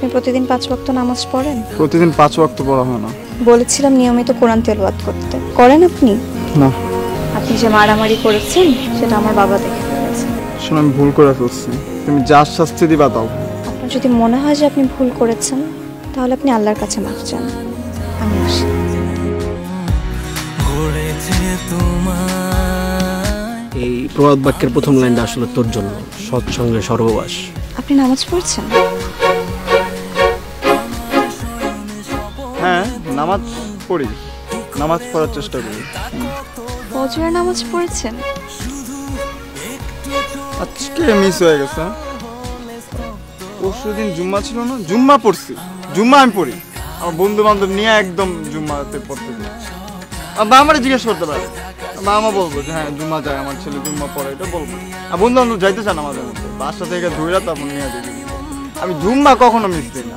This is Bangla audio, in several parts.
আপনি প্রতিদিন 5 ওয়াক্ত নামাজ পড়েন? প্রতিদিন 5 ওয়াক্ত পড়া হয় না। বলেছিলাম নিয়মিত কোরআন তেলাওয়াত করতে, করেন আপনি? না। আপনি যে মারামারি করেছেন সেটা আমার বাবা দেখে ফেলেছে। শুনুন, আমি ভুল করে ফেলছি, তুমি যা শাস্তি দিবা দাও। আপনার যদি মনে হয় যে আপনি ভুল করেছেন তাহলে আপনি আল্লাহর কাছে মাফ চান। আমি আসি। এই প্রবাদ বাক্যের প্রথম লাইনটা আসলে তোর জন্য, সৎসঙ্গে সর্ববাস। আপনি নামাজ পড়ছেন? হ্যাঁ, নামাজ পড়ি, নামাজ পড়ার চেষ্টা করি। ফজরের নামাজ পড়েছেন? আজকে মিস হয়ে গেছে। পরশুদিন জুম্মা ছিল না, জুম্মা পড়ছি। জুম্মা আমি পড়ি, আমার বন্ধু বান্ধব নিয়ে একদম জুম্মাতে পড়তে যাই। আমার জিজ্ঞেস করতে পারে, মা বলবো যে হ্যাঁ জুম্মা যায়, আমার ছেলে জুম্মা পড়ে, এটা বলবো। আর বন্ধু বান্ধব যাইতে চান আমাদের মধ্যে, বাসা থেকে ধরে তারপর নিয়ে যাই। আমি জুম্মা কখনো মিস দিই না।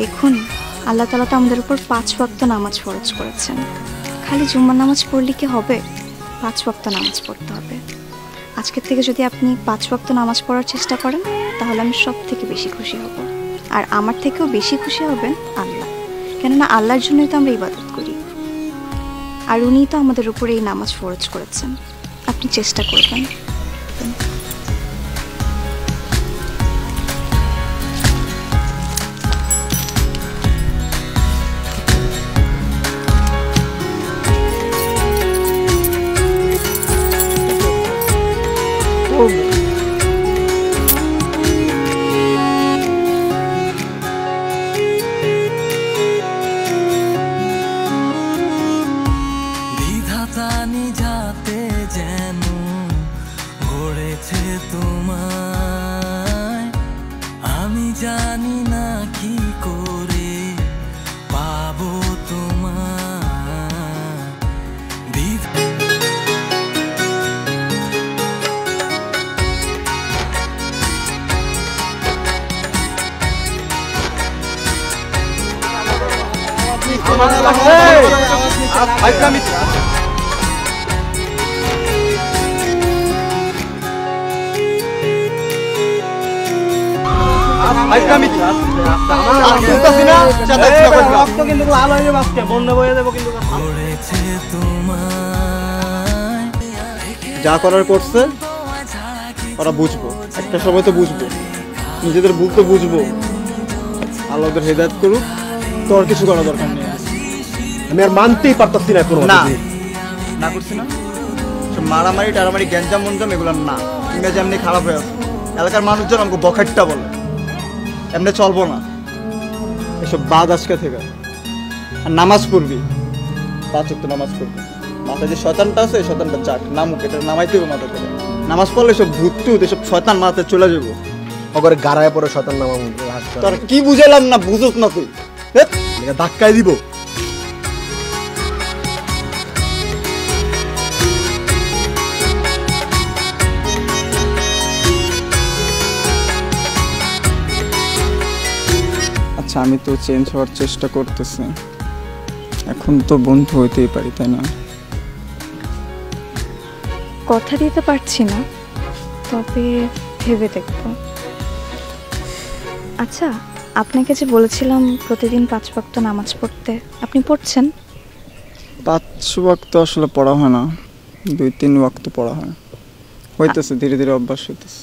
দেখুন, আল্লাহ তাআলা তো আমাদের উপর 5 ওয়াক্ত নামাজ ফরজ করেছেন। খালি জুম্মার নামাজ পড়লে কি হবে? 5 ওয়াক্ত নামাজ পড়তে হবে। আজকের থেকে যদি আপনি 5 ওয়াক্ত নামাজ পড়ার চেষ্টা করেন তাহলে আমি সব থেকে বেশি খুশি হব। আর আমার থেকেও বেশি খুশি হবেন আল্লাহ, কেননা আল্লাহর জন্যই তো আমরা ইবাদত করি, আর উনিই তো আমাদের উপরে এই নামাজ ফরজ করেছেন। আপনি চেষ্টা করবেন। যা করার করছে ওরা বুঝবো, একটা সময় তো বুঝবো, নিজেদের ভুল তো বুঝবো। আল্লাহ ওদের হেদায়েত করুক, তোর কিছু করা দরকার নেই। আমি আর মানতেই পারতাছি না কোনো না করছি না, মারামারি টারামারি গ্যাঞ্জাম মঞ্জাম এগুলো না। ইমেজ এমনি খারাপ হয়ে আছে, এলাকার মানুষজন আমাকে বখাটটা বলে, এমনি চলবো না। এসব বাদ আজকে থেকে। আর নামাজ পড়বি, 5 ওয়াক্ত নামাজ পড়বি। মাথায় যে শয়তানটা আছে, শয়তানটা যাক, নামুক, এটা নামাইতে হবে মাথা করে। নামাজ পড়লে সব ভূত টুত এসব শয়তান মাথায় চলে যাবো। ওগরে গাড়ায় পরে শয়তান নামাম। তোর কি বুঝাইলাম না, বুঝোস না তুই, ধাক্কায় দিব। আচ্ছা, আমি তো চেঞ্জ হওয়ার চেষ্টা করতেছি, এখন তো বন্ধু হইতেই পারি, তাই না? কথা দিতে পারছি না, তবে ভেবে দেখব। আচ্ছা, আপনাকে যে বলেছিলাম প্রতিদিন 5 ওয়াক্ত নামাজ পড়তে, আপনি পড়ছেন? 5 ওয়াক্ত আসলে পড়া হয় না, 2-3 ওয়াক্ত পড়া হয়। হইতেছে, ধীরে ধীরে অভ্যাস হইতেছে।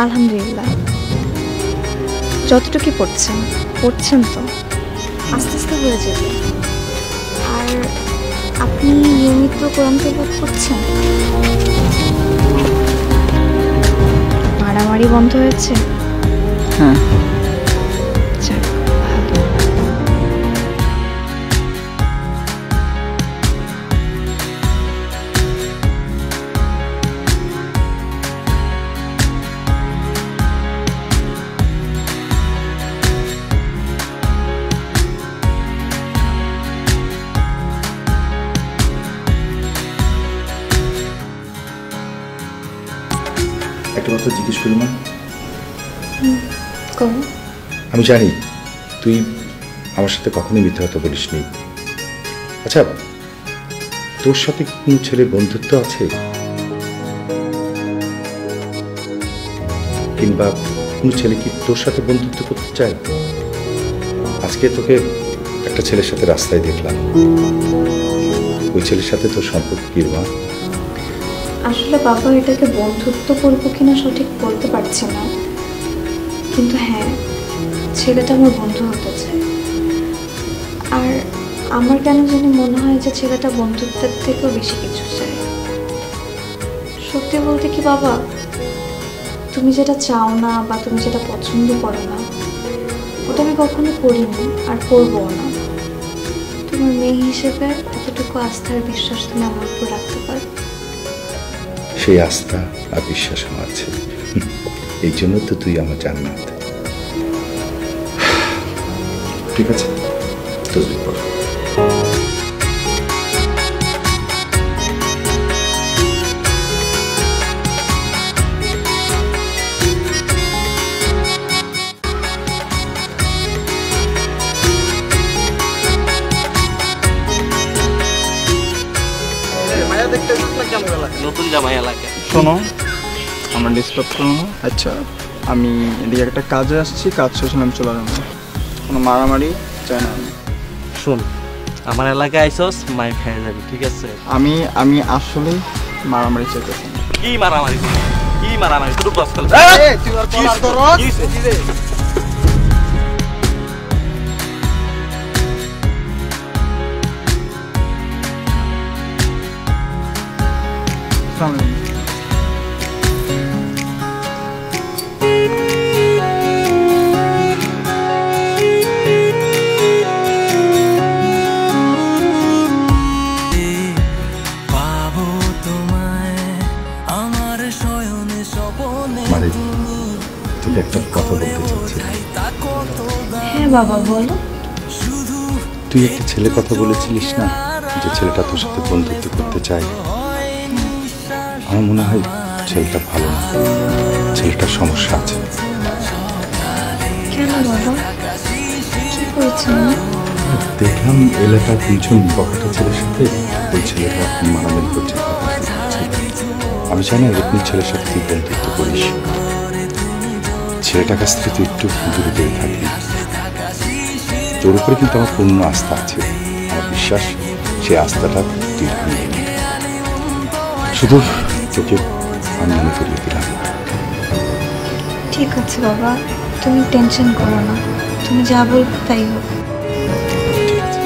আলহামদুলিল্লাহ। যতটুকু পড়ছেন তো আস্তে আস্তে হয়ে যাবে। আর আপনি নিয়মিত কোরআন তেলাওয়াত করছেন? মারামারি বন্ধ হয়েছে? হ্যাঁ। একটা কথা জিজ্ঞেস করি মা। আমি জানি তুই আমার সাথে কখনোই মিথ্যা কথা বলিসনি। আচ্ছা, তোর সাথে কোনো ছেলের বন্ধুত্ব আছে, কিংবা কোনো ছেলে কি তোর সাথে বন্ধুত্ব করতে চায়? আজকে তোকে একটা ছেলের সাথে রাস্তায় দেখলাম, ওই ছেলের সাথে তোর সম্পর্ক কি মা? আসলে বাবা এটাকে বন্ধুত্ব বলবো কিনা সঠিক বলতে পারছি না, কিন্তু হ্যাঁ, ছেলেটা আমার বন্ধু হতে চায়। আর আমার কেন জানি মনে হয় যে ছেলেটা বন্ধুত্বের থেকেও বেশি কিছু চায়। সত্যি বলতে কি বাবা, তুমি যেটা চাও না বা তুমি যেটা পছন্দ করো না, ওটা আমি কখনো করিনি আর করবো না। তোমার মেয়ে হিসেবে এতটুকু আস্থার বিশ্বাস তুমি আমার উপর রাখতে পারো। সেই আস্থা আর বিশ্বাস আমার আছে, এই জন্য তো তুই আমার জান্নাত। ঠিক আছে, তসবিহ পড়। মায়া দেখতে কেমন লাগে? নতুন জামাই এলাকা। শোনো, আমরা ডিস্টার্ব করো না। আচ্ছা, আমি এদিকে একটা কাজে আসছি, কাজ শেষ হলে আমি চলে যাবো। কোনো মারামারি চাই না আমি। শোন, আমার এলাকায় আইসস, মাই খেয়ে যাবি, ঠিক আছে? আমি আসলে মারামারি চাইতেছি না। কি মারামারি? কি মারামারি? শুধু ক্রস করলে তুই আর কলার ধরস? আসসালামু আলাইকুম। মানে তোকে একটা কথা বলতে চাচ্ছি। হ্যাঁ বাবা, বলো। তুই একটা ছেলে কথা বলেছিলিস না, যে ছেলেটা তোর সাথে বন্ধুত্ব করতে চায়? আমার মনে হয় ছেলেটা ভালো না, ছেলেটার সমস্যা আছে। কেন বাবা, কি করেছেন? দেখলাম এলাকার দুজন বকাটা ছেলের সাথে ওই ছেলেটা মারামারি করছে। আমি চাই না এরকম ছেলের সাথে তুই বন্ধুত্ব করিস। ছেলেটার কাছ থেকে তুই একটু দূরে দূরে থাকবি। তোর উপরে কিন্তু আমার পূর্ণ আস্থা আছে, আমার বিশ্বাস সেই আস্থাটা তুই ভাঙবি না। শুধু তোকে আমি মনে করিয়ে দিলাম। ঠিক আছে বাবা, তুমি টেনশন করো না, তুমি যা বলবে তাই হোক। ঠিক আছে।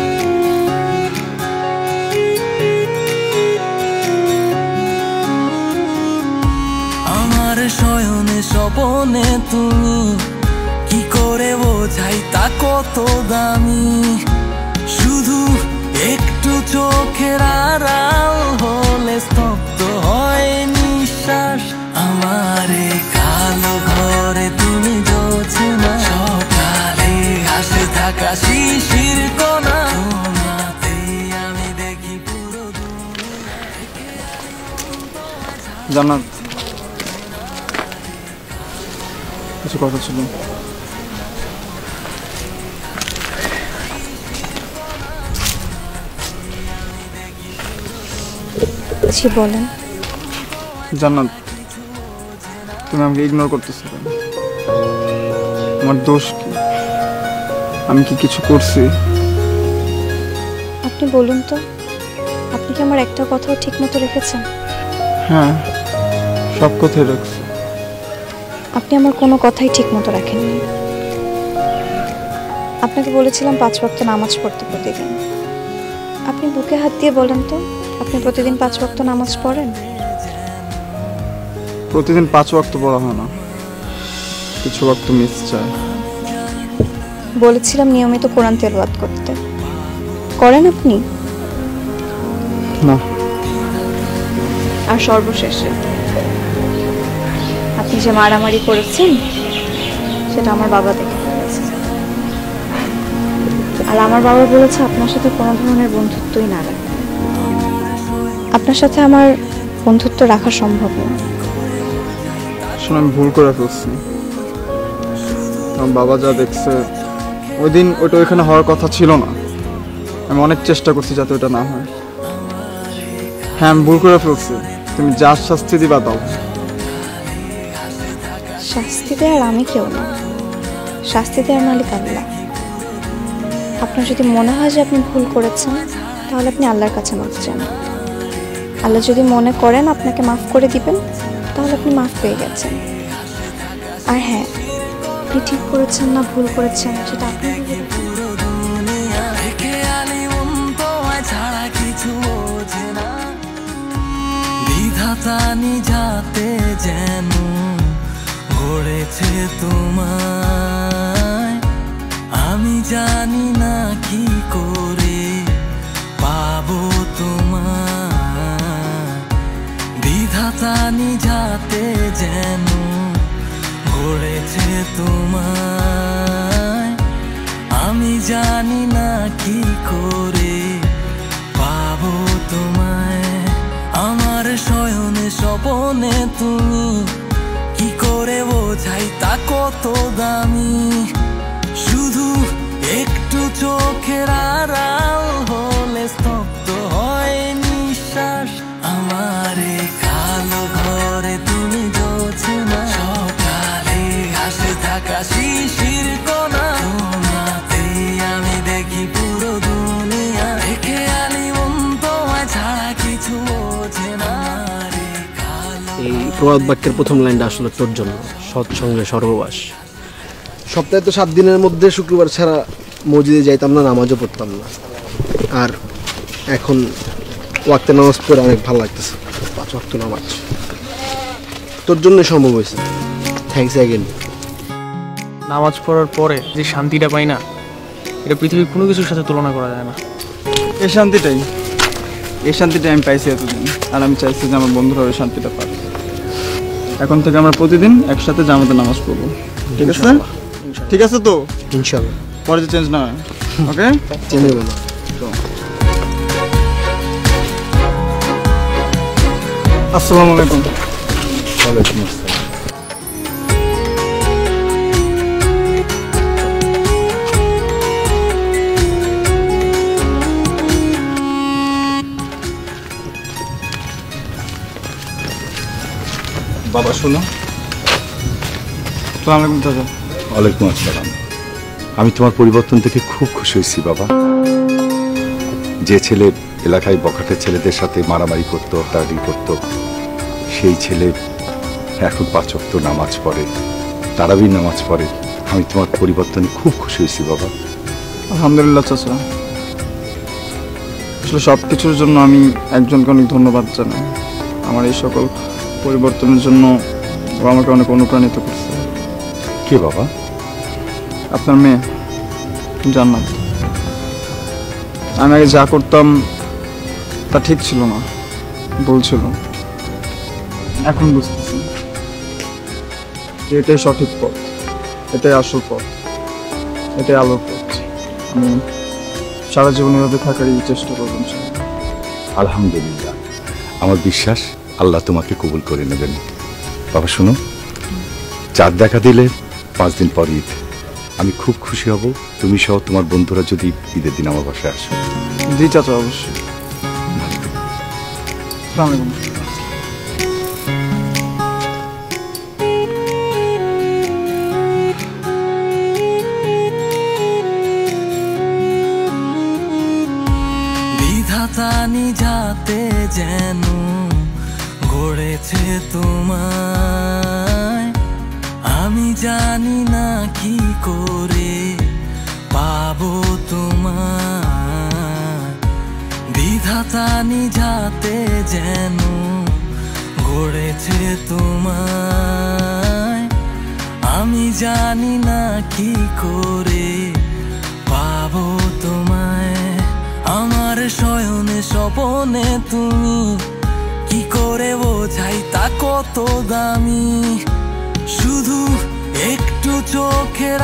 আমার শয়নে স্বপনে তুমি, কি করে বোঝাই তা কত দামি। শুধু একটু চোখের আড়াল হলে স্তব্ধ হয় নিঃশ্বাস। আমার এই কালো ঘরে তুমি জোছনা, সকালে হাসে থাকা শিশির কোনা, তোমাতেই আমি দেখি পুরো। জান্নাত, কিছু কথা ছিল। জি বলেন। জান্নাত, তুমি আমাকে ইগনোর করতেছো কেন? আমার দোষ কি? আমি কি কিছু করছি? আপনি বলুন তো, আপনি কি আমার একটা কথাও ঠিক মতো রেখেছেন? হ্যাঁ, সব কথাই রাখছি। আপনি আমার কোনো কথাই ঠিক মতো রাখেননি। আপনাকে বলেছিলাম 5 ওয়াক্ত নামাজ পড়তে প্রতিদিন। আপনি বুকে হাত দিয়ে বলেন তো, আপনি প্রতিদিন 5 ওয়াক্ত নামাজ পড়েন? প্রতিদিন 5 ওয়াক্ত পড়া হয় না, কিছু ওয়াক্ত মিস যায়। বলেছিলাম নিয়মিত কোরআন তেলাওয়াত করতে, করেন আপনি? না। আর সর্বশেষে আপনি যে মারামারি করেছেন সেটা আমার বাবা দেখে ফেলেছে। আর আমার বাবা বলেছে আপনার সাথে কোনো ধরনের বন্ধুত্বই না রাখতে। আপনার সাথে আমার বন্ধুত্ব রাখা সম্ভব না। আসলে আমি ভুল করে ফেলছি। আমার বাবা যা দেখছে, ওই দিন ওইটা ওইখানে হওয়ার কথা ছিল না। আমি অনেক চেষ্টা করছি যাতে ওটা না হয়। হ্যাঁ, আমি ভুল করে ফেলছি। তুমি যা শাস্তি দিবা দাও। শাস্তি দেওয়ার আমি কেউ না, শাস্তি দেওয়ার মালিক আল্লাহ। আপনার যদি মনে হয় যে আপনি ভুল করেছেন, তাহলে আপনি আল্লাহর কাছে মাফ চান। আল্লাহ যদি মনে করেন আপনাকে মাফ করে দিবেন, তাহলে আপনি মাফ পেয়ে গেছেন। আর হ্যাঁ, আপনি ঠিক করেছেন না ভুল করেছেন সেটা আপনি ছাড়া কিছু বোঝে না। বিধাতা নিজাতে যেন গড়েছে তোমায়, আমি জানি না কি করে পাবো তোমায়। বিধাতা নিজাতে যেন গড়েছে তোমায়, আমি জানি না কি করে পাবো তোমায়। আমার শয়নে স্বপনে তুমি, কি করে বোঝাই তা কত দামি। শুধু একটু চোখের আড়াল হলে স্তব্ধ হয় নিঃশ্বাস। আমার কালো ঘরে তুমি জোছনা, সকালে ঘাসে থাকা শিশির কণা, তোমাতে আমি দেখি পুরো দুনিয়া। দেখে আলি মন তোমায় ছাড়া কিছু বোঝে না। এই প্রবাদ বাক্যের প্রথম লাইনটা আসলে তোর জন্য, সৎসঙ্গে সর্ববাস। সপ্তাহে তো 7 দিনের মধ্যে শুক্রবার ছাড়া মসজিদে যাইতাম না, নামাজও পড়তাম না। আর এখন ওয়াক্তে নামাজ পড়ে অনেক ভালো লাগতেছে। 5 ওয়াক্ত নামাজ তোর জন্য সম্ভব হয়েছে। Thanks again. নামাজ পড়ার পরে যে শান্তিটা পাই না, এটা পৃথিবীর কোনো কিছুর সাথে তুলনা করা যায় না। এই শান্তিটাই আমি পাইছি এতদিন, আর আমি চাইছি যে আমার বন্ধুরা ওই শান্তিটা পাক। এখন থেকে আমরা প্রতিদিন একসাথে জামাতে নামাজ পড়বো, ঠিক আছে? ঠিক আছে তো ইনশাআল্লাহ, পরে যে চেঞ্জ না হয়। ওকে, চেঞ্জ হবে না। আসসালামু আলাইকুম। ওয়ালাইকুম আসসালাম। বাবা শোনো। আসসালামু আলাইকুম চাচা। ওয়ালাইকুম আসসালাম। আমি তোমার পরিবর্তন থেকে খুব খুশি হয়েছি বাবা। যে ছেলে এলাকায় বখাটের ছেলেদের সাথে মারামারি করতো, হত্যাহাতি করতো, সেই ছেলে এখন 5 ওয়াক্ত নামাজ পড়ে, তারাবির নামাজ পড়ে। আমি তোমার পরিবর্তনে খুব খুশি হয়েছি বাবা। আলহামদুলিল্লাহ চাচা। আসলে সব কিছুর জন্য আমি একজনকে অনেক ধন্যবাদ জানাই। আমার এই সকল পরিবর্তনের জন্য ও আমাকে অনেক অনুপ্রাণিত করছে। কে বাবা? আপনার মেয়ে জান্নাত। আমি আগে যা করতাম তা ঠিক ছিল না, ভুল ছিল। এখন বুঝতেছি যে এটাই সঠিক পথ, এটাই আসল পথ, এটাই আলোর পথ। আমি সারা জীবন এভাবে থাকারই চেষ্টা করবেন। আলহামদুলিল্লাহ, আমার বিশ্বাস আল্লাহ তোমাকে কবুল করে নেবেন। বাবা শোনো, চাঁদ দেখা দিলে 5 দিন পর ঈদ। আমি খুব খুশি হব তুমি সহ তোমার বন্ধুরা যদি ঈদের দিন আমার বাসায় আসো। জি চাচা, অবশ্যই। আসসালামু আলাইকুম। বিধাতা নিজাতে যেন গড়েছে তোমায়, আমি জানি না কি করে পাবো তোমায়। বিধাতা নিজাতে যেন গড়েছে তোমায়, আমি জানি না কি করে পাবো তোমায়। আমার শয়নে স্বপনে তুমি, কি করে বোঝাই তা কত দামি। শুধু একটু চোখের